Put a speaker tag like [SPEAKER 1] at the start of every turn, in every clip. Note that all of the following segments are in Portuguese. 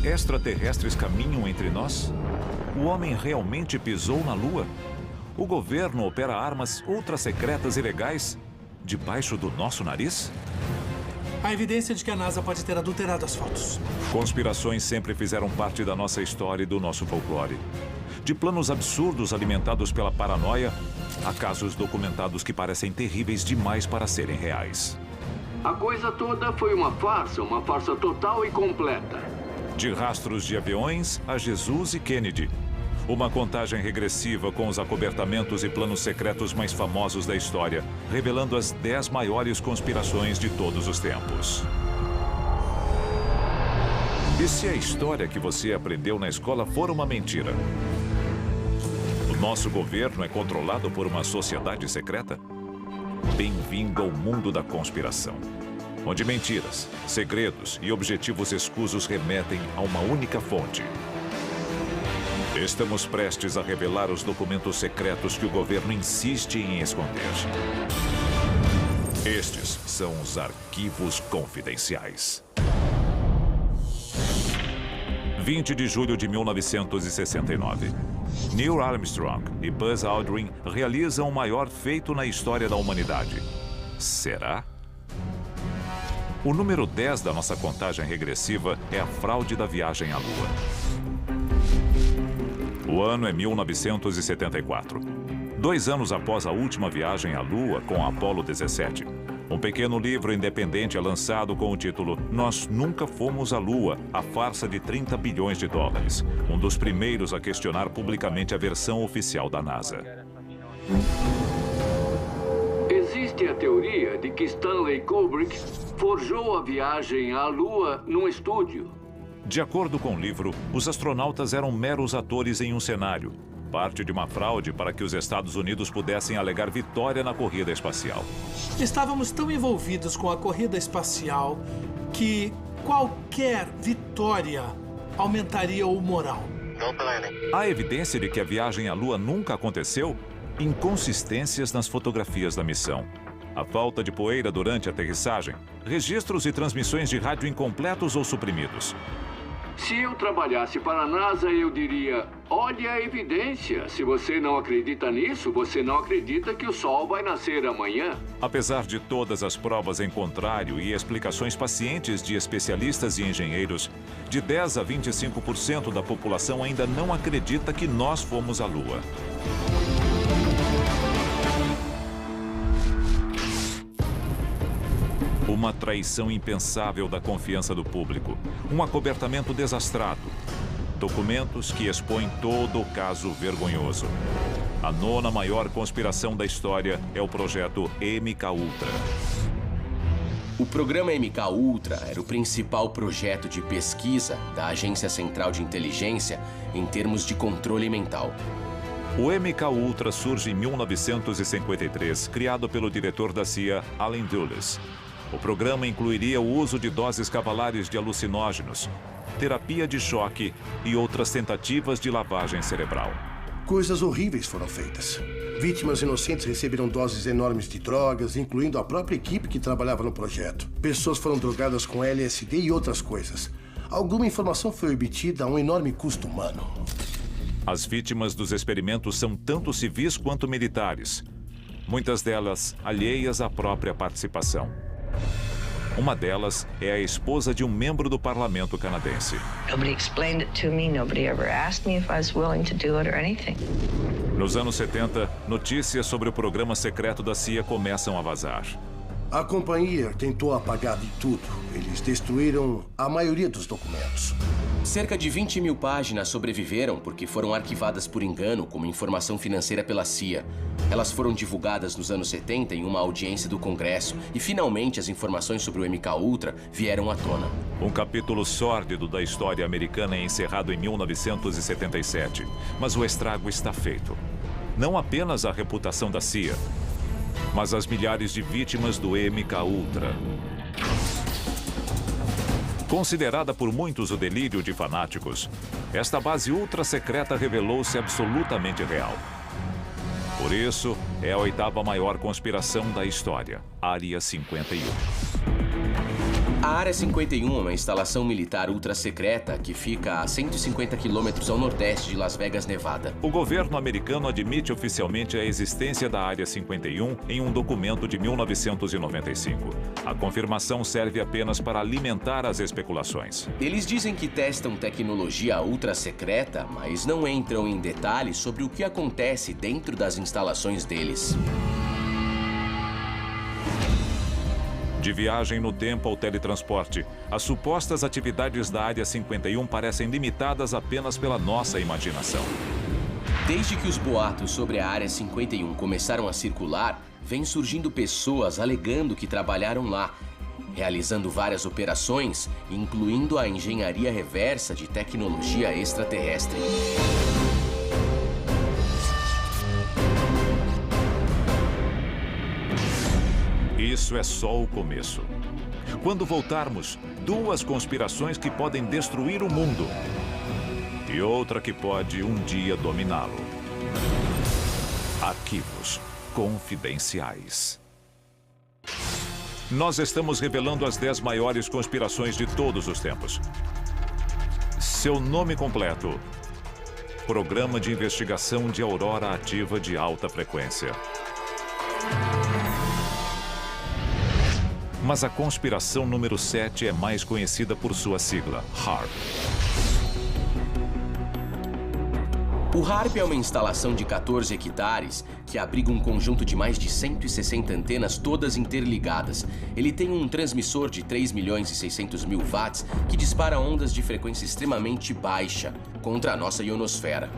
[SPEAKER 1] Extraterrestres caminham entre nós? O homem realmente pisou na Lua? O governo opera armas ultra-secretas e legais debaixo do nosso nariz?
[SPEAKER 2] Há evidência de que a NASA pode ter adulterado as fotos.
[SPEAKER 1] Conspirações sempre fizeram parte da nossa história e do nosso folclore. De planos absurdos alimentados pela paranoia, a casos documentados que parecem terríveis demais para serem reais.
[SPEAKER 3] A coisa toda foi uma farsa total e completa.
[SPEAKER 1] De rastros de aviões a Jesus e Kennedy. Uma contagem regressiva com os acobertamentos e planos secretos mais famosos da história, revelando as 10 maiores conspirações de todos os tempos. E se a história que você aprendeu na escola for uma mentira? O nosso governo é controlado por uma sociedade secreta? Bem-vindo ao mundo da conspiração, onde mentiras, segredos e objetivos escusos remetem a uma única fonte. Estamos prestes a revelar os documentos secretos que o governo insiste em esconder. Estes são os arquivos confidenciais. 20 de julho de 1969. Neil Armstrong e Buzz Aldrin realizam o maior feito na história da humanidade. Será? O número 10 da nossa contagem regressiva é a fraude da viagem à Lua. O ano é 1974. 2 anos após a última viagem à Lua com a Apollo 17. Um pequeno livro independente é lançado com o título Nós Nunca Fomos à Lua, a farsa de 30 bilhões de dólares. Um dos primeiros a questionar publicamente a versão oficial da NASA.
[SPEAKER 3] Existe a teoria de que Stanley Kubrick forjou a viagem à Lua num estúdio.
[SPEAKER 1] De acordo com o livro, os astronautas eram meros atores em um cenário, parte de uma fraude para que os Estados Unidos pudessem alegar vitória na corrida espacial.
[SPEAKER 2] Estávamos tão envolvidos com a corrida espacial que qualquer vitória aumentaria o moral.
[SPEAKER 1] Há evidência de que a viagem à Lua nunca aconteceu? Inconsistências nas fotografias da missão. A falta de poeira durante a aterrissagem. Registros e transmissões de rádio incompletos ou suprimidos.
[SPEAKER 3] Se eu trabalhasse para a NASA, eu diria, olhe a evidência. Se você não acredita nisso, você não acredita que o Sol vai nascer amanhã.
[SPEAKER 1] Apesar de todas as provas em contrário e explicações pacientes de especialistas e engenheiros, de 10 a 25% da população ainda não acredita que nós fomos à Lua. Uma traição impensável da confiança do público. Um acobertamento desastrado. Documentos que expõem todo o caso vergonhoso. A 9ª maior conspiração da história é o projeto MKUltra.
[SPEAKER 4] O programa MKUltra era o principal projeto de pesquisa da Agência Central de Inteligência em termos de controle mental.
[SPEAKER 1] O MKUltra surge em 1953, criado pelo diretor da CIA, Allen Dulles. O programa incluiria o uso de doses cavalares de alucinógenos, terapia de choque e outras tentativas de lavagem cerebral.
[SPEAKER 5] Coisas horríveis foram feitas. Vítimas inocentes receberam doses enormes de drogas, incluindo a própria equipe que trabalhava no projeto. Pessoas foram drogadas com LSD e outras coisas. Alguma informação foi obtida a um enorme custo humano.
[SPEAKER 1] As vítimas dos experimentos são tanto civis quanto militares. Muitas delas alheias à própria participação. Uma delas é a esposa de um membro do parlamento canadense.
[SPEAKER 6] Nobody explained it to me. Nobody ever asked me if I was willing to do it or anything.
[SPEAKER 1] Nos anos 70, notícias sobre o programa secreto da CIA começam a vazar.
[SPEAKER 5] A companhia tentou apagar de tudo. Eles destruíram a maioria dos documentos.
[SPEAKER 4] Cerca de 20 mil páginas sobreviveram porque foram arquivadas por engano como informação financeira pela CIA. Elas foram divulgadas nos anos 70 em uma audiência do Congresso e, finalmente, as informações sobre o MKUltra vieram à tona.
[SPEAKER 1] Um capítulo sórdido da história americana é encerrado em 1977, mas o estrago está feito. Não apenas a reputação da CIA, mas as milhares de vítimas do MKUltra. Considerada por muitos o delírio de fanáticos, esta base ultra secreta revelou-se absolutamente real. Por isso, é a 8ª maior conspiração da história, Área 51.
[SPEAKER 4] A A Área 51 é uma instalação militar ultra-secreta que fica a 150 quilômetros ao nordeste de Las Vegas, Nevada.
[SPEAKER 1] O governo americano admite oficialmente a existência da Área 51 em um documento de 1995. A confirmação serve apenas para alimentar as especulações.
[SPEAKER 4] Eles dizem que testam tecnologia ultra-secreta, mas não entram em detalhes sobre o que acontece dentro das instalações deles.
[SPEAKER 1] De viagem no tempo ao teletransporte, as supostas atividades da Área 51 parecem limitadas apenas pela nossa imaginação.
[SPEAKER 4] Desde que os boatos sobre a Área 51 começaram a circular, vem surgindo pessoas alegando que trabalharam lá, realizando várias operações, incluindo a engenharia reversa de tecnologia extraterrestre.
[SPEAKER 1] Isso é só o começo. Quando voltarmos, 2 conspirações que podem destruir o mundo e outra que pode um dia dominá-lo. Arquivos confidenciais. Nós estamos revelando as 10 maiores conspirações de todos os tempos. Seu nome completo: Programa de Investigação de Aurora Ativa de Alta Frequência. Mas a conspiração número 7 é mais conhecida por sua sigla, HAARP.
[SPEAKER 4] O HAARP é uma instalação de 14 hectares que abriga um conjunto de mais de 160 antenas todas interligadas. Ele tem um transmissor de 3.600.000 watts que dispara ondas de frequência extremamente baixa contra a nossa ionosfera.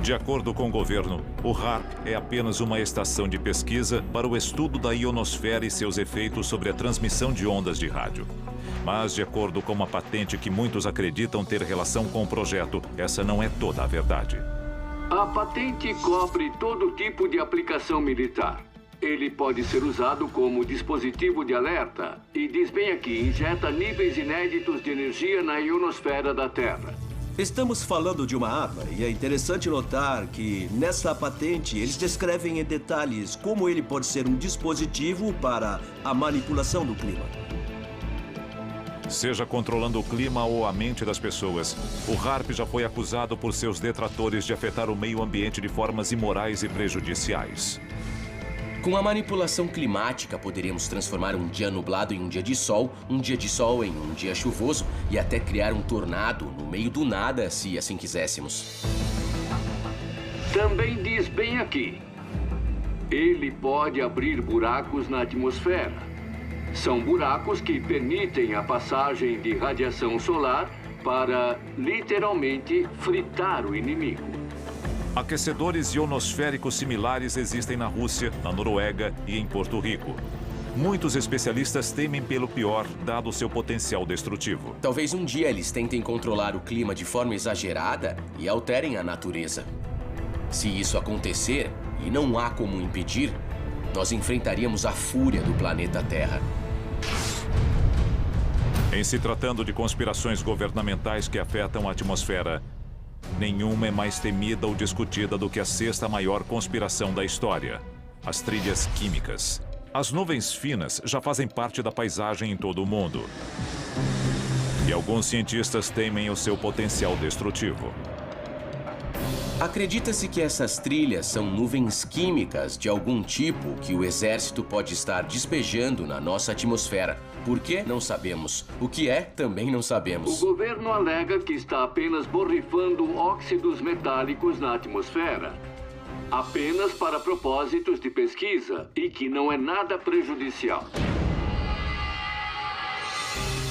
[SPEAKER 1] De acordo com o governo, o HAARP é apenas uma estação de pesquisa para o estudo da ionosfera e seus efeitos sobre a transmissão de ondas de rádio. Mas, de acordo com uma patente que muitos acreditam ter relação com o projeto, essa não é toda a verdade.
[SPEAKER 3] A patente cobre todo tipo de aplicação militar. Ele pode ser usado como dispositivo de alerta e, diz bem aqui, injeta níveis inéditos de energia na ionosfera da Terra.
[SPEAKER 7] Estamos falando de uma arma e é interessante notar que, nessa patente, eles descrevem em detalhes como ele pode ser um dispositivo para a manipulação do clima.
[SPEAKER 1] Seja controlando o clima ou a mente das pessoas, o HAARP já foi acusado por seus detratores de afetar o meio ambiente de formas imorais e prejudiciais.
[SPEAKER 4] Com a manipulação climática, poderíamos transformar um dia nublado em um dia de sol em um dia chuvoso e até criar um tornado no meio do nada, se assim quiséssemos.
[SPEAKER 3] Também diz bem aqui, ele pode abrir buracos na atmosfera. São buracos que permitem a passagem de radiação solar para, literalmente, fritar o inimigo.
[SPEAKER 1] Aquecedores ionosféricos similares existem na Rússia, na Noruega e em Porto Rico. Muitos especialistas temem pelo pior, dado seu potencial destrutivo.
[SPEAKER 4] Talvez um dia eles tentem controlar o clima de forma exagerada e alterem a natureza. Se isso acontecer, e não há como impedir, nós enfrentaríamos a fúria do planeta Terra.
[SPEAKER 1] Em se tratando de conspirações governamentais que afetam a atmosfera, nenhuma é mais temida ou discutida do que a 6ª maior conspiração da história: as trilhas químicas. As nuvens finas já fazem parte da paisagem em todo o mundo. E alguns cientistas temem o seu potencial destrutivo.
[SPEAKER 4] Acredita-se que essas trilhas são nuvens químicas de algum tipo que o exército pode estar despejando na nossa atmosfera. Por quê? Não sabemos. O que é, também não sabemos.
[SPEAKER 3] O governo alega que está apenas borrifando óxidos metálicos na atmosfera, apenas para propósitos de pesquisa e que não é nada prejudicial.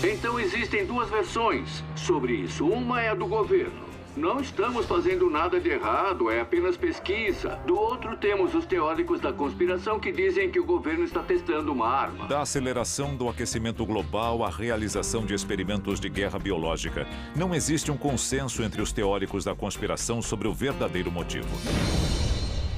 [SPEAKER 3] Então existem 2 versões sobre isso. Uma é a do governo. Não estamos fazendo nada de errado, é apenas pesquisa. Do outro, temos os teóricos da conspiração que dizem que o governo está testando uma arma.
[SPEAKER 1] Da aceleração do aquecimento global à realização de experimentos de guerra biológica, não existe um consenso entre os teóricos da conspiração sobre o verdadeiro motivo.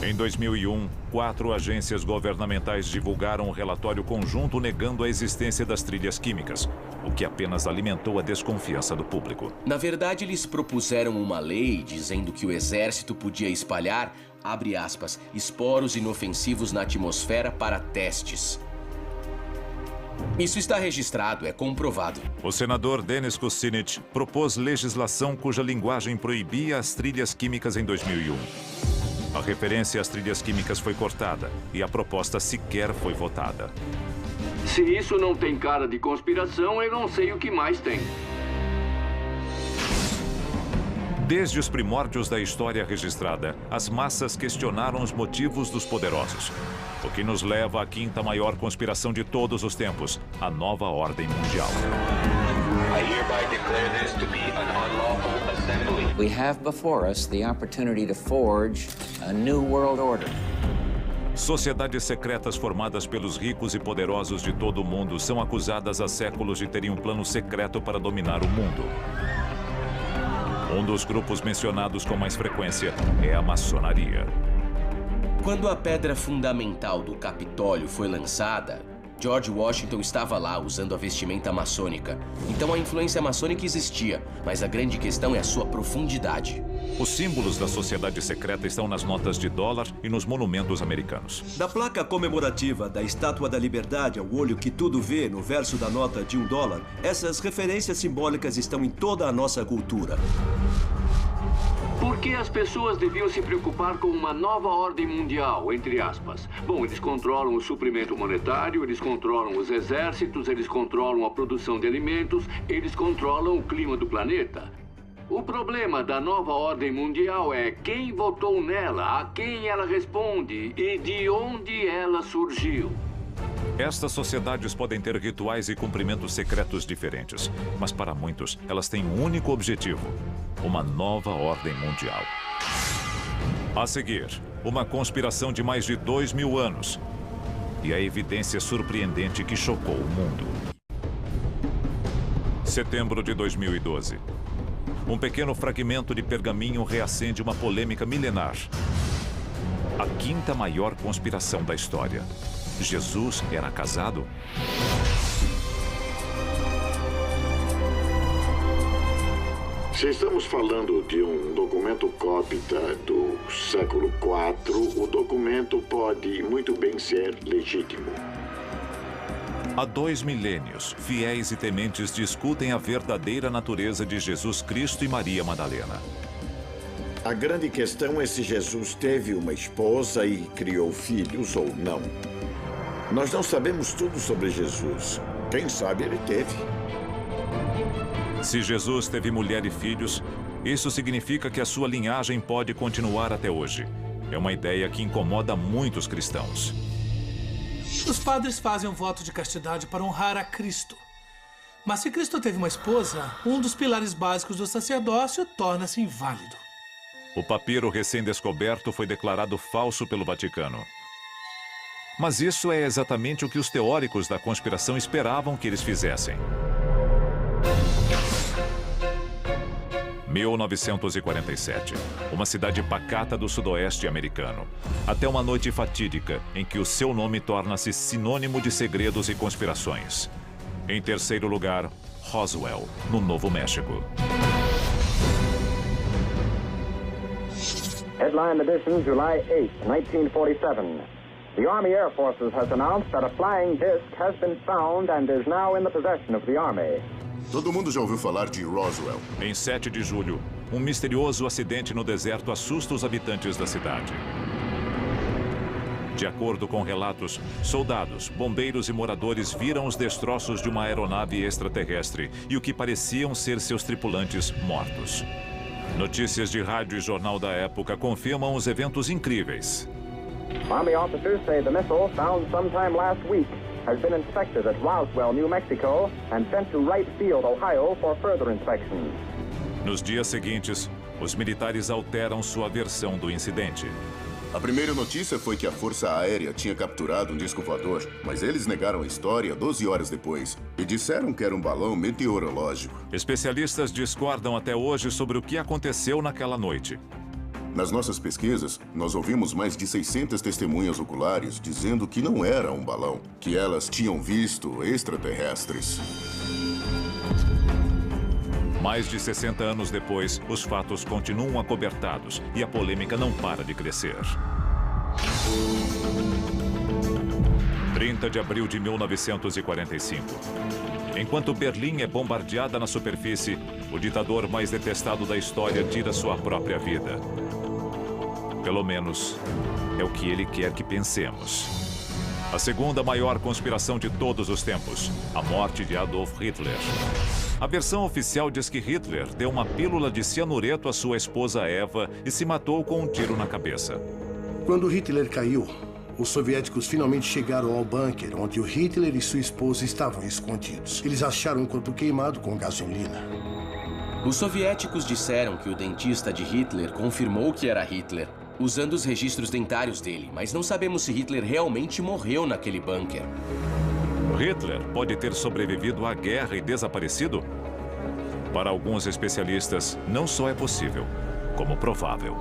[SPEAKER 1] Em 2001, 4 agências governamentais divulgaram um relatório conjunto negando a existência das trilhas químicas, o que apenas alimentou a desconfiança do público.
[SPEAKER 4] Na verdade, eles propuseram uma lei dizendo que o exército podia espalhar, abre aspas, esporos inofensivos na atmosfera para testes. Isso está registrado, é comprovado.
[SPEAKER 1] O senador Dennis Kucinich propôs legislação cuja linguagem proibia as trilhas químicas em 2001. A referência às trilhas químicas foi cortada e a proposta sequer foi votada.
[SPEAKER 3] Se isso não tem cara de conspiração, eu não sei o que mais tem.
[SPEAKER 1] Desde os primórdios da história registrada, as massas questionaram os motivos dos poderosos. O que nos leva à quinta maior conspiração de todos os tempos, a nova ordem mundial.
[SPEAKER 8] I hereby declare this to be an unlawful assembly.
[SPEAKER 9] We have before us the opportunity to forge a new world order.
[SPEAKER 1] Sociedades secretas formadas pelos ricos e poderosos de todo o mundo são acusadas há séculos de terem um plano secreto para dominar o mundo. Um dos grupos mencionados com mais frequência é a maçonaria.
[SPEAKER 4] Quando a pedra fundamental do Capitólio foi lançada, George Washington estava lá usando a vestimenta maçônica. Então a influência maçônica existia, mas a grande questão é a sua profundidade.
[SPEAKER 1] Os símbolos da sociedade secreta estão nas notas de dólar e nos monumentos americanos.
[SPEAKER 7] Da placa comemorativa da Estátua da Liberdade ao olho que tudo vê no verso da nota de $1, essas referências simbólicas estão em toda a nossa cultura.
[SPEAKER 3] Por que as pessoas deviam se preocupar com uma nova ordem mundial, entre aspas? Bom, eles controlam o suprimento monetário, eles controlam os exércitos, eles controlam a produção de alimentos, eles controlam o clima do planeta. O problema da nova ordem mundial é quem votou nela, a quem ela responde e de onde ela surgiu.
[SPEAKER 1] Estas sociedades podem ter rituais e cumprimentos secretos diferentes, mas para muitos, elas têm um único objetivo: uma nova ordem mundial. A seguir, uma conspiração de mais de 2000 anos e a evidência surpreendente que chocou o mundo. Setembro de 2012. Um pequeno fragmento de pergaminho reacende uma polêmica milenar. A quinta maior conspiração da história. Jesus era casado?
[SPEAKER 10] Se estamos falando de um documento cópita do século IV, o documento pode muito bem ser legítimo.
[SPEAKER 1] Há 2 milênios, fiéis e tementes discutem a verdadeira natureza de Jesus Cristo e Maria Madalena.
[SPEAKER 10] A grande questão é se Jesus teve uma esposa e criou filhos ou não. Nós não sabemos tudo sobre Jesus. Quem sabe ele teve.
[SPEAKER 1] Se Jesus teve mulher e filhos, isso significa que a sua linhagem pode continuar até hoje. É uma ideia que incomoda muitos cristãos.
[SPEAKER 2] Os padres fazem um voto de castidade para honrar a Cristo. Mas se Cristo teve uma esposa, um dos pilares básicos do sacerdócio torna-se inválido.
[SPEAKER 1] O papiro recém-descoberto foi declarado falso pelo Vaticano. Mas isso é exatamente o que os teóricos da conspiração esperavam que eles fizessem. 1947, uma cidade pacata do sudoeste americano. Até uma noite fatídica em que o seu nome torna-se sinônimo de segredos e conspirações. Em terceiro lugar, Roswell, no Novo México.
[SPEAKER 11] Headline edition, July 8, 1947. The Army Air Forces has announced that a flying disc has been found and is now in the possession of the Army.
[SPEAKER 12] Todo mundo já ouviu falar de Roswell.
[SPEAKER 1] Em 7 de julho, um misterioso acidente no deserto assusta os habitantes da cidade. De acordo com relatos, soldados, bombeiros e moradores viram os destroços de uma aeronave extraterrestre e o que pareciam ser seus tripulantes mortos. Notícias de rádio e jornal da época confirmam os eventos incríveis.
[SPEAKER 11] Army officers say the missile found sometime last week has been inspected at Roswell, New Mexico, and sent to Wright Field, Ohio, for further inspection.
[SPEAKER 1] Nos dias seguintes, os militares alteram sua versão do incidente.
[SPEAKER 12] A primeira notícia foi que a Força Aérea tinha capturado um disco voador, mas eles negaram a história 12 horas depois e disseram que era um balão meteorológico.
[SPEAKER 1] Especialistas discordam até hoje sobre o que aconteceu naquela noite.
[SPEAKER 12] Nas nossas pesquisas, nós ouvimos mais de 600 testemunhas oculares dizendo que não era um balão, que elas tinham visto extraterrestres.
[SPEAKER 1] Mais de 60 anos depois, os fatos continuam acobertados e a polêmica não para de crescer. 30 de abril de 1945. Enquanto Berlim é bombardeada na superfície, o ditador mais detestado da história tira sua própria vida. Pelo menos, é o que ele quer que pensemos. A segunda maior conspiração de todos os tempos, a morte de Adolf Hitler. A versão oficial diz que Hitler deu uma pílula de cianureto à sua esposa Eva e se matou com um tiro na cabeça.
[SPEAKER 5] Quando Hitler caiu, os soviéticos finalmente chegaram ao bunker onde o Hitler e sua esposa estavam escondidos. Eles acharam um corpo queimado com gasolina.
[SPEAKER 4] Os soviéticos disseram que o dentista de Hitler confirmou que era Hitler, usando os registros dentários dele, mas não sabemos se Hitler realmente morreu naquele bunker.
[SPEAKER 1] Hitler pode ter sobrevivido à guerra e desaparecido? Para alguns especialistas, não só é possível, como provável.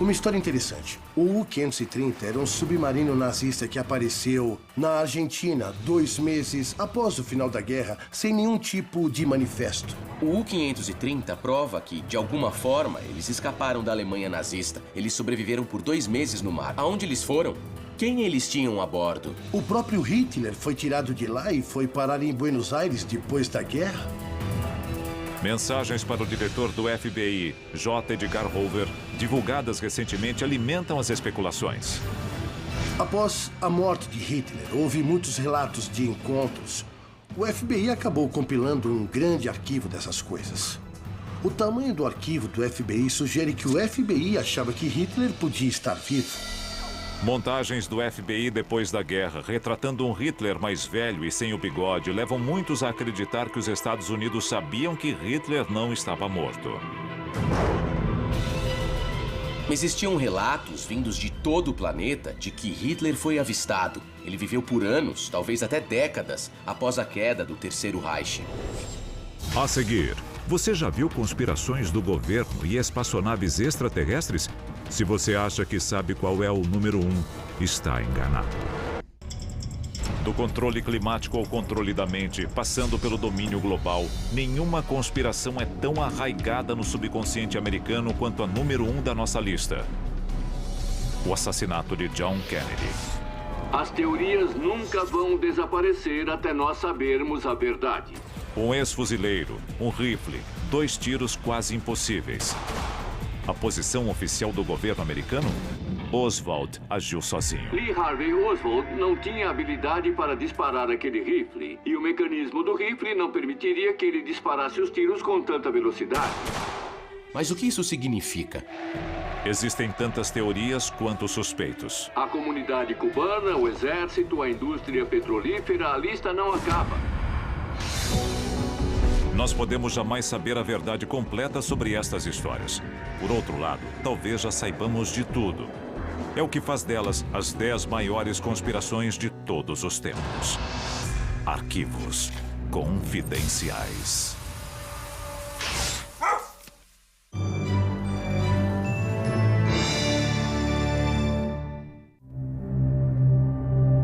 [SPEAKER 5] Uma história interessante. O U-530 era um submarino nazista que apareceu na Argentina 2 meses após o final da guerra, sem nenhum tipo de manifesto.
[SPEAKER 4] O U-530 prova que, de alguma forma, eles escaparam da Alemanha nazista. Eles sobreviveram por 2 meses no mar. Aonde eles foram? Quem eles tinham a bordo?
[SPEAKER 5] O próprio Hitler foi tirado de lá e foi parar em Buenos Aires depois da guerra?
[SPEAKER 1] Mensagens para o diretor do FBI, J. Edgar Hoover, divulgadas recentemente, alimentam as especulações.
[SPEAKER 5] Após a morte de Hitler, houve muitos relatos de encontros. O FBI acabou compilando um grande arquivo dessas coisas. O tamanho do arquivo do FBI sugere que o FBI achava que Hitler podia estar vivo.
[SPEAKER 1] Montagens do FBI depois da guerra, retratando um Hitler mais velho e sem o bigode, levam muitos a acreditar que os Estados Unidos sabiam que Hitler não estava morto.
[SPEAKER 4] Existiam relatos vindos de todo o planeta de que Hitler foi avistado. Ele viveu por anos, talvez até décadas, após a queda do Terceiro Reich.
[SPEAKER 1] A seguir, você já viu conspirações do governo e espaçonaves extraterrestres? Se você acha que sabe qual é o número 1, está enganado. Do controle climático ao controle da mente, passando pelo domínio global, nenhuma conspiração é tão arraigada no subconsciente americano quanto a número 1 da nossa lista: o assassinato de John Kennedy.
[SPEAKER 3] As teorias nunca vão desaparecer até nós sabermos a verdade.
[SPEAKER 1] Um ex-fuzileiro, um rifle, 2 tiros quase impossíveis. A posição oficial do governo americano? Oswald agiu sozinho.
[SPEAKER 3] Lee Harvey Oswald não tinha habilidade para disparar aquele rifle, e o mecanismo do rifle não permitiria que ele disparasse os tiros com tanta velocidade.
[SPEAKER 4] Mas o que isso significa?
[SPEAKER 1] Existem tantas teorias quanto suspeitos.
[SPEAKER 3] A comunidade cubana, o exército, a indústria petrolífera, a lista não acaba.
[SPEAKER 1] Nós podemos jamais saber a verdade completa sobre estas histórias. Por outro lado, talvez já saibamos de tudo. É o que faz delas as 10 maiores conspirações de todos os tempos. Arquivos confidenciais.